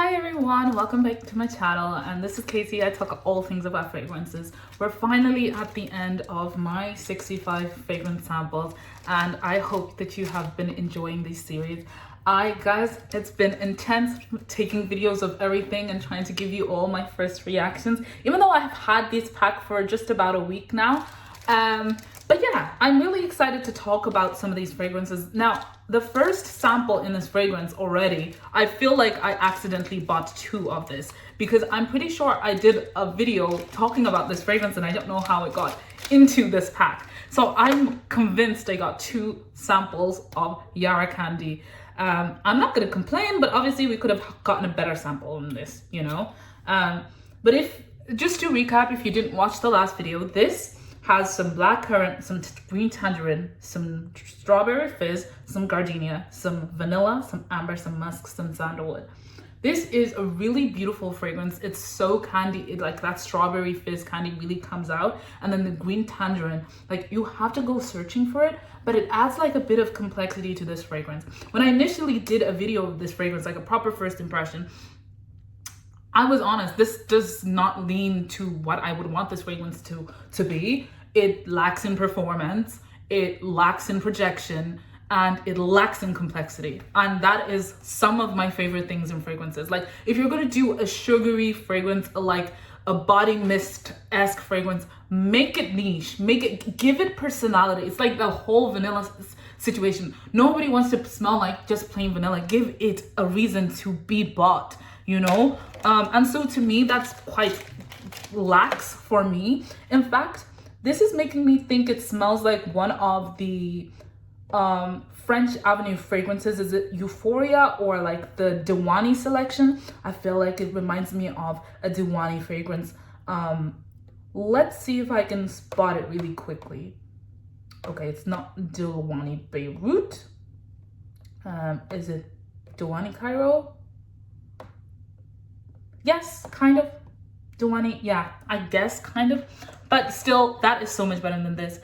Hi everyone, welcome back to my channel, and this is Casey. I talk all things about fragrances. We're finally at the end of my 65 fragrance samples, and I hope that you have been enjoying this series. Guys, it's been intense taking videos of everything and trying to give you all my first reactions, even though I have had this pack for just about a week now. But yeah, I'm really excited to talk about some of these fragrances. Now, the first sample in this fragrance already, I feel like I accidentally bought two of this because I'm pretty sure I did a video talking about this fragrance and I don't know how it got into this pack. So I'm convinced I got two samples of Yara Candy. I'm not gonna complain, but obviously we could have gotten a better sample than this, you know? But just to recap, if you didn't watch the last video, this has some black currant, some green tangerine, some strawberry fizz, some gardenia, some vanilla, some amber, some musk, some sandalwood. This is a really beautiful fragrance. It's so candy, like that strawberry fizz candy really comes out. And then the green tangerine, like you have to go searching for it, but it adds like a bit of complexity to this fragrance. When I initially did a video of this fragrance, like a proper first impression, I was honest, this does not lean to what I would want this fragrance to be. It lacks in performance, it lacks in projection, and it lacks in complexity. And that is some of my favorite things in fragrances. Like if you're gonna do a sugary fragrance, like a body mist-esque fragrance, make it niche, give it personality. It's like the whole vanilla situation. Nobody wants to smell like just plain vanilla. Give it a reason to be bought, you know? And so to me, that's quite lax for me. In fact, this is making me think it smells like one of the French Avenue fragrances. Is it Euphoria or like the Diwani selection? I feel like it reminds me of a Diwani fragrance. Let's see if I can spot it really quickly. Okay, it's not Diwani Beirut. Is it Diwani Cairo? Yes, kind of. Diwani, yeah, I guess kind of. But still, that is so much better than this.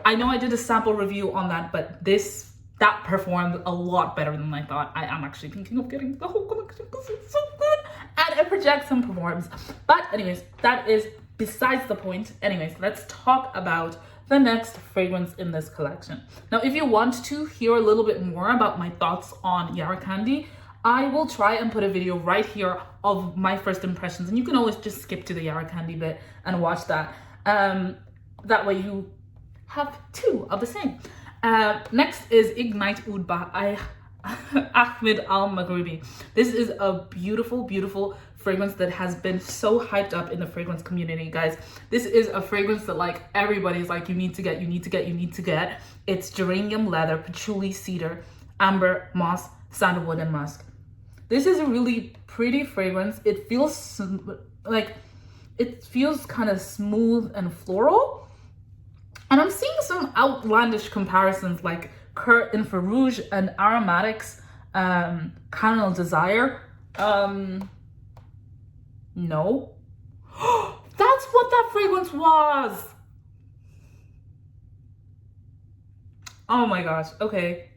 I know I did a sample review on that, but that performed a lot better than I thought. I am actually thinking of getting the whole collection because it's so good. And it projects and performs. But anyways, that is besides the point. Anyways, let's talk about the next fragrance in this collection. Now, if you want to hear a little bit more about my thoughts on Yara Candy, I will try and put a video right here of my first impressions, and you can always just skip to the Yara Candy bit and watch that. That way you have two of the same. Next is Ignite Oud by Ahmed Al Maghribi. This is a beautiful, beautiful fragrance that has been so hyped up in the fragrance community, guys. This is a fragrance that like everybody's like, you need to get, you need to get, you need to get. It's geranium leather, patchouli, cedar, amber, moss, sandalwood, and musk. This is a really pretty fragrance. It feels like, it feels kind of smooth and floral. And I'm seeing some outlandish comparisons like Curt Infrarouge and Aromatics, Carnal Desire. No. That's what that fragrance was. Oh my gosh. Okay.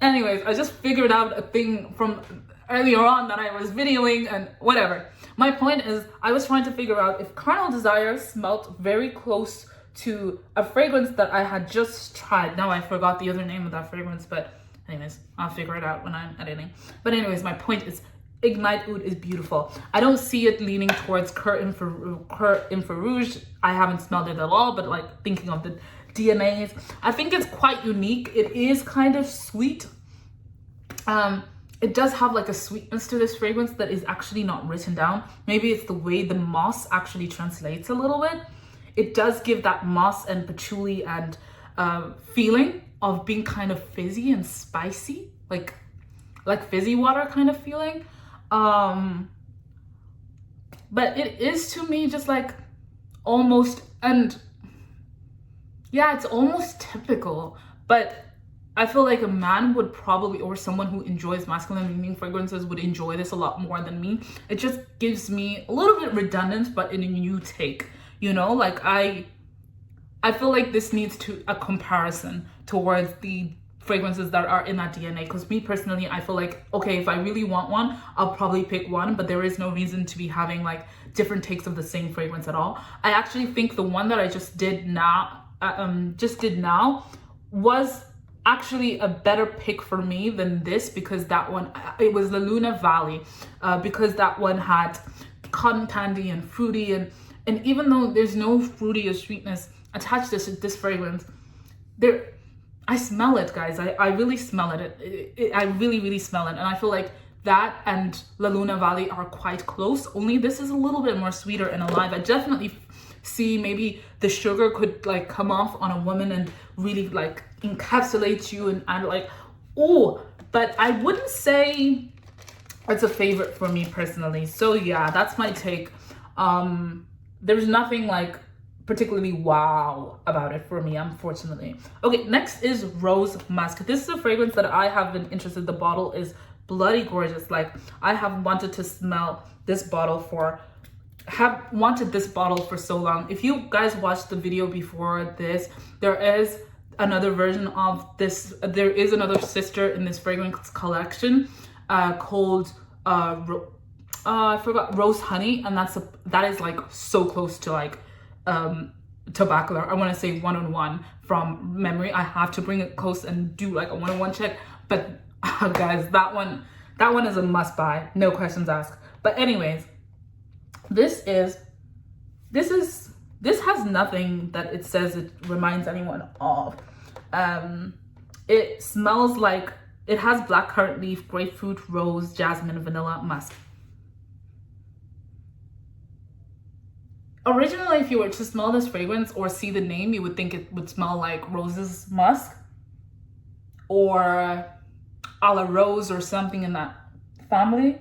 Anyways, I just figured out a thing from earlier on that I was videoing and whatever. My point is, I was trying to figure out if Carnal Desire smelled very close to a fragrance that I had just tried. Now I forgot the other name of that fragrance, but anyways, I'll figure it out when I'm editing. But anyways, my point is, Ignite Oud is beautiful. I don't see it leaning towards Curt Infrarouge. I haven't smelled it at all, but like thinking of the DMAs, I think it's quite unique. It is kind of sweet. It does have like a sweetness to this fragrance that is actually not written down. Maybe it's the way the moss actually translates a little bit. It does give that moss and patchouli and feeling of being kind of fizzy and spicy, like fizzy water kind of feeling. But it is to me just like almost, and yeah, it's almost typical, but I feel like a man would probably, or someone who enjoys masculine leaning fragrances would enjoy this a lot more than me. It just gives me a little bit redundant, but in a new take, you know? Like I feel like this needs a comparison towards the fragrances that are in that DNA. Because me personally, I feel like, okay, if I really want one, I'll probably pick one, but there is no reason to be having like different takes of the same fragrance at all. I actually think the one that I just did now was actually a better pick for me than this, because that one, it was the Luna Valley, because that one had cotton candy and fruity, and even though there's no fruity or sweetness attached to this fragrance, I smell it, guys. I really smell it. I really smell it. And I feel like that and La Luna Valley are quite close, only this is a little bit more sweeter and alive. I definitely see maybe the sugar could like come off on a woman and really like encapsulate you and like, oh, but I wouldn't say it's a favorite for me personally. So yeah, that's my take. There's nothing like particularly wow about it for me, unfortunately. Okay, next is Rose Musk. This is a fragrance that I have been interested. The bottle is bloody gorgeous. Like, I have wanted to smell this bottle for so long. If you guys watched the video before this, there is another version of this. There is another sister in this fragrance collection called I forgot, Rose Honey, and that is like so close to like tobacco. I want to say 1-on-1 from memory. I have to bring it close and do like a 1-on-1 check, but guys, that one is a must buy, no questions asked. But anyways, this has nothing that it says it reminds anyone of. It smells like, it has blackcurrant leaf, grapefruit, rose, jasmine, vanilla, musk. Originally, if you were to smell this fragrance or see the name, you would think it would smell like Rose's Musk or a la Rose or something in that family.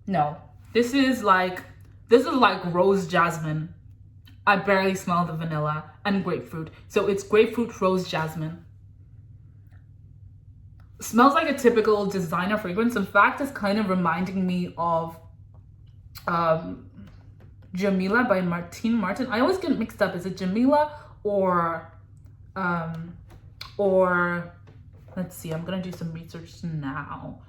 No, this is like Rose Jasmine. I barely smell the vanilla and grapefruit. So it's grapefruit, rose, jasmine. Smells like a typical designer fragrance. In fact, it's kind of reminding me of Jamila by Martine Martin. I always get mixed up. Is it Jamila or let's see, I'm gonna do some research now.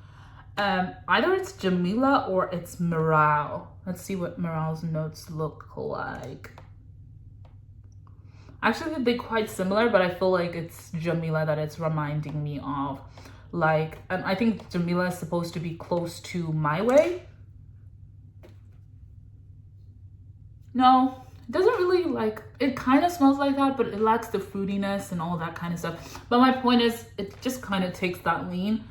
Either it's Jamila or it's Morado. Let's see what Morado's notes look like. Actually, they're quite similar, but I feel like it's Jamila that it's reminding me of. Like, and I think Jamila is supposed to be close to My Way. No, it doesn't really like, it kind of smells like that, but it lacks the fruitiness and all that kind of stuff. But my point is, it just kind of takes that lean.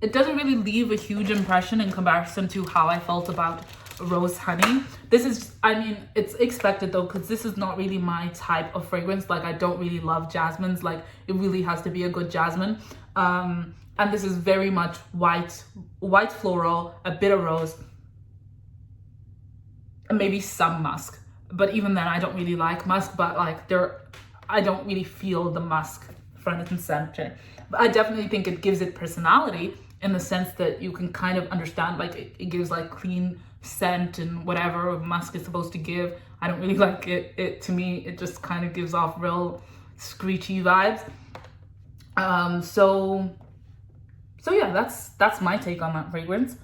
It doesn't really leave a huge impression in comparison to how I felt about Rose Honey. This is, I mean, it's expected though, because this is not really my type of fragrance. Like, I don't really love jasmines. Like, it really has to be a good jasmine. And this is very much white floral, a bit of rose, and maybe some musk. But even then, I don't really like musk, but like I don't really feel the musk front and center. But I definitely think it gives it personality in the sense that you can kind of understand, like it gives like clean scent and whatever musk is supposed to give. I don't really like it. To me, it just kind of gives off real screechy vibes. So yeah, that's my take on that fragrance.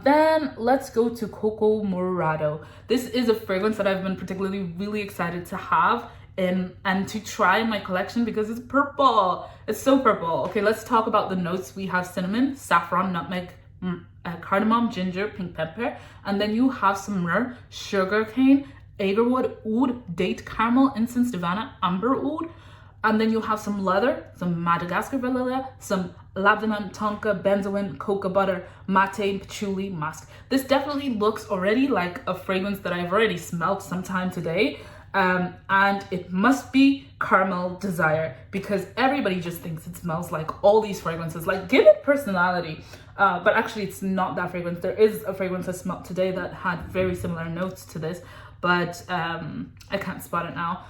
Then let's go to Coco Morado. This is a fragrance that I've been particularly really excited to have and to try in my collection because it's purple. It's so purple. Okay, let's talk about the notes. We have cinnamon, saffron, nutmeg, cardamom, ginger, pink pepper, and then you have some myrrh, sugar cane, agarwood, oud, date, caramel, incense, divana, amber oud, and then you have some leather, some Madagascar vanilla, some labdanum, tonka, benzoin, cocoa butter, mate, patchouli, musk. This definitely looks already like a fragrance that I've already smelled sometime today. And it must be Caramel Desire because everybody just thinks it smells like all these fragrances. Like, give it personality. But actually, it's not that fragrance. There is a fragrance I smelled today that had very similar notes to this, but I can't spot it now.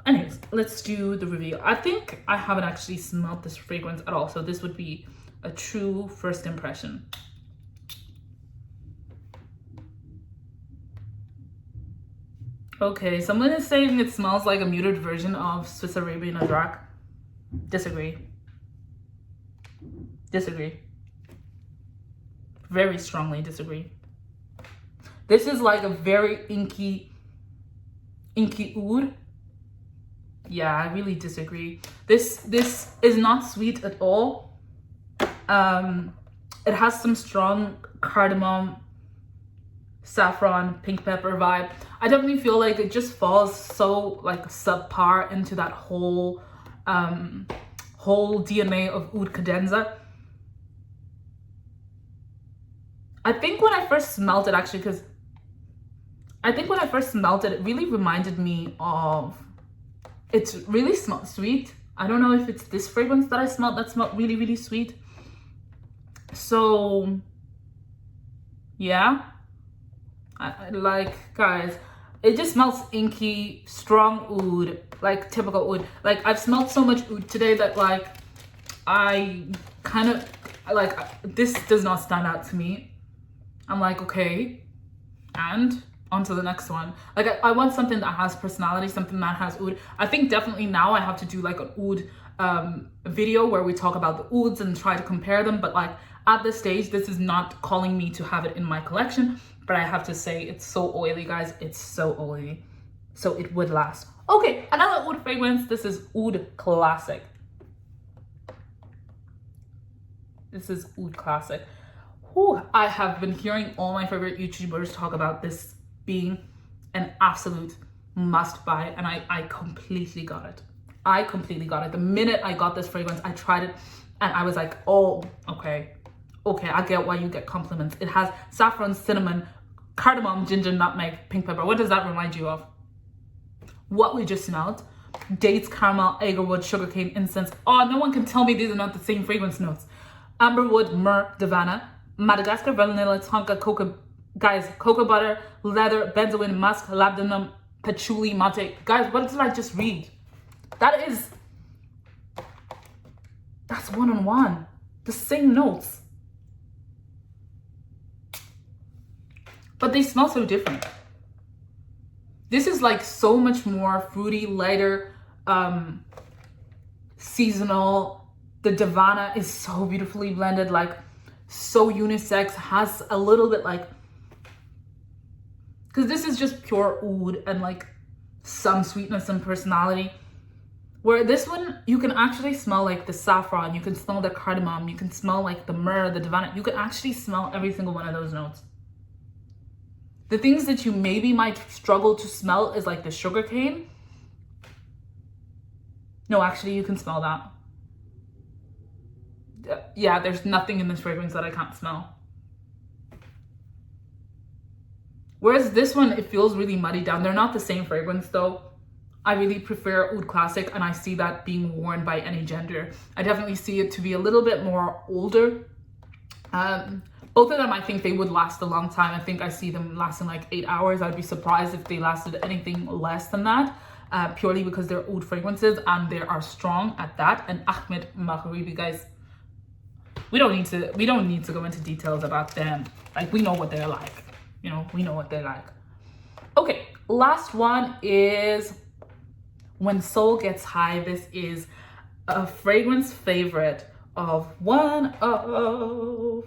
Anyways, let's do the review. I think I haven't actually smelled this fragrance at all, so this would be a true first impression. Okay, someone is saying it smells like a muted version of Swiss Arabian Asrar. Disagree. Disagree. Very strongly disagree. This is like a very inky oud. Yeah, I really disagree. This is not sweet at all. It has some strong cardamom, saffron, pink pepper vibe. I definitely feel like it just falls so like subpar into that whole DNA of oud cadenza. I think when I first smelled it, actually, because I think when I first smelled it, it really reminded me of, it's really smelled sweet. I don't know if it's this fragrance that I smelled that smelled really, really sweet. So, yeah. Like, guys, it just smells inky, strong oud, like typical oud. Like, I've smelled so much oud today that, like, I kind of, like, this does not stand out to me. I'm like, okay, and on to the next one. Like, I want something that has personality, something that has oud. I think definitely now I have to do like an oud video where we talk about the ouds and try to compare them. But like at this stage, this is not calling me to have it in my collection. But I have to say, it's so oily, guys. It's so oily. So it would last. Okay, another oud fragrance. This is Oud Classic. This is Oud Classic. Whew, I have been hearing all my favorite YouTubers talk about this being an absolute must buy, and I completely got it. I completely got it. The minute I got this fragrance, I tried it and I was like, oh, okay, I get why you get compliments. It has saffron, cinnamon, cardamom, ginger, nutmeg, pink pepper. What does that remind you of? What we just smelled? Dates, caramel, agarwood, sugarcane, incense. Oh, no one can tell me these are not the same fragrance notes. Amberwood, myrrh, davana, Madagascar, vanilla, tonka, cocoa, guys, cocoa butter, leather, benzoin, musk, labdanum, patchouli, mate. Guys, what did I just read? That's one-on-one. The same notes. But they smell so different. This is like so much more fruity, lighter, seasonal. The davana is so beautifully blended, like so unisex, has a little bit like, because this is just pure oud and like some sweetness and personality. Where this one, you can actually smell like the saffron, you can smell the cardamom, you can smell like the myrrh, the davana. You can actually smell every single one of those notes. The things that you maybe might struggle to smell is like the sugarcane. No, actually, you can smell that. Yeah, there's nothing in this fragrance that I can't smell. Whereas this one, it feels really muddy down. They're not the same fragrance though. I really prefer Oud Classic, and I see that being worn by any gender. I definitely see it to be a little bit more older. Both of them, I think they would last a long time. I think I see them lasting like 8 hours. I'd be surprised if they lasted anything less than that. Purely because they're oud fragrances and they are strong at that. And Ahmed, Maghribi, guys, we don't need to go into details about them. Like, we know what they're like. You know, we know what they're like. Okay, last one is When Soul Gets High. This is a fragrance favorite of one of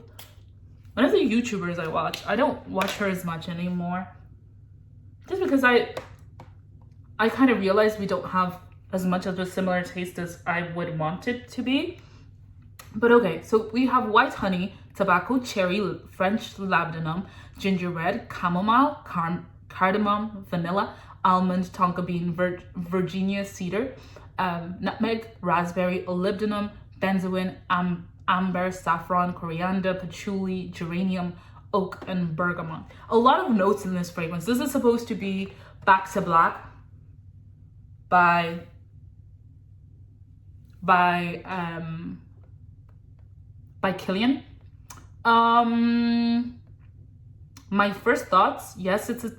the YouTubers I watch. I don't watch her as much anymore. Just because I kind of realized we don't have as much of a similar taste as I would want it to be. But okay, so we have white honey, tobacco, cherry, French labdanum, ginger red, chamomile, cardamom, vanilla, almond, tonka bean, Virginia cedar, nutmeg, raspberry, molybdenum, benzoin, amber, saffron, coriander, patchouli, geranium, oak, and bergamot. A lot of notes in this fragrance. This is supposed to be Back to Black by Killian. My first thoughts, yes, it's a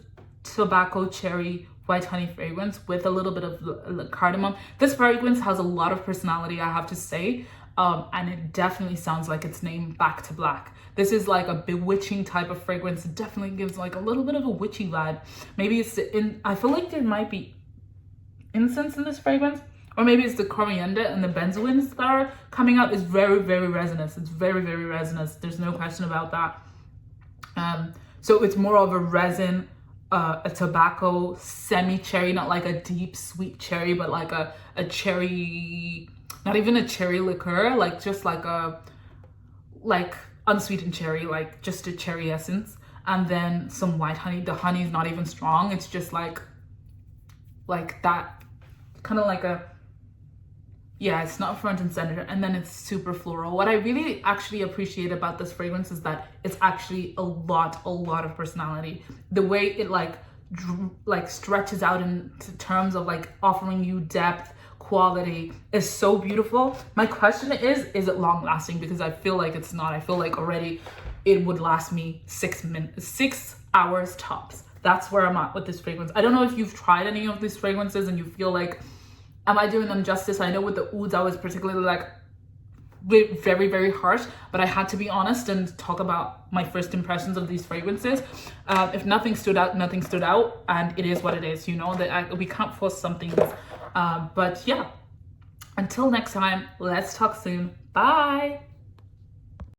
tobacco, cherry, white honey fragrance with a little bit of cardamom. This fragrance has a lot of personality, I have to say, and it definitely sounds like it's named Back to Black. This is like a bewitching type of fragrance. It definitely gives like a little bit of a witchy vibe. Maybe it's I feel like there might be incense in this fragrance, or maybe it's the coriander and the benzoins that are coming out, is very, very resinous. It's very, very resinous. There's no question about that. So it's more of a resin, a tobacco, semi-cherry, not like a deep sweet cherry, but like a cherry, not even a cherry liqueur, like just like a, like unsweetened cherry, like just a cherry essence. And then some white honey. The honey is not even strong. It's just like that, kind of like a, yeah, it's not front and center, and then it's super floral. What I really actually appreciate about this fragrance is that it's actually a lot of personality. The way it like stretches out in terms of like offering you depth, quality is so beautiful. My question is it long lasting? Because I feel like it's not. I feel like already it would last me 6 hours tops. That's where I'm at with this fragrance. I don't know if you've tried any of these fragrances and you feel like, am I doing them justice? I know with the ouds I was particularly like very, very harsh, but I had to be honest and talk about my first impressions of these fragrances. If nothing stood out, nothing stood out, and it is what it is, you know, that we can't force some things. But yeah, until next time, let's talk soon. Bye.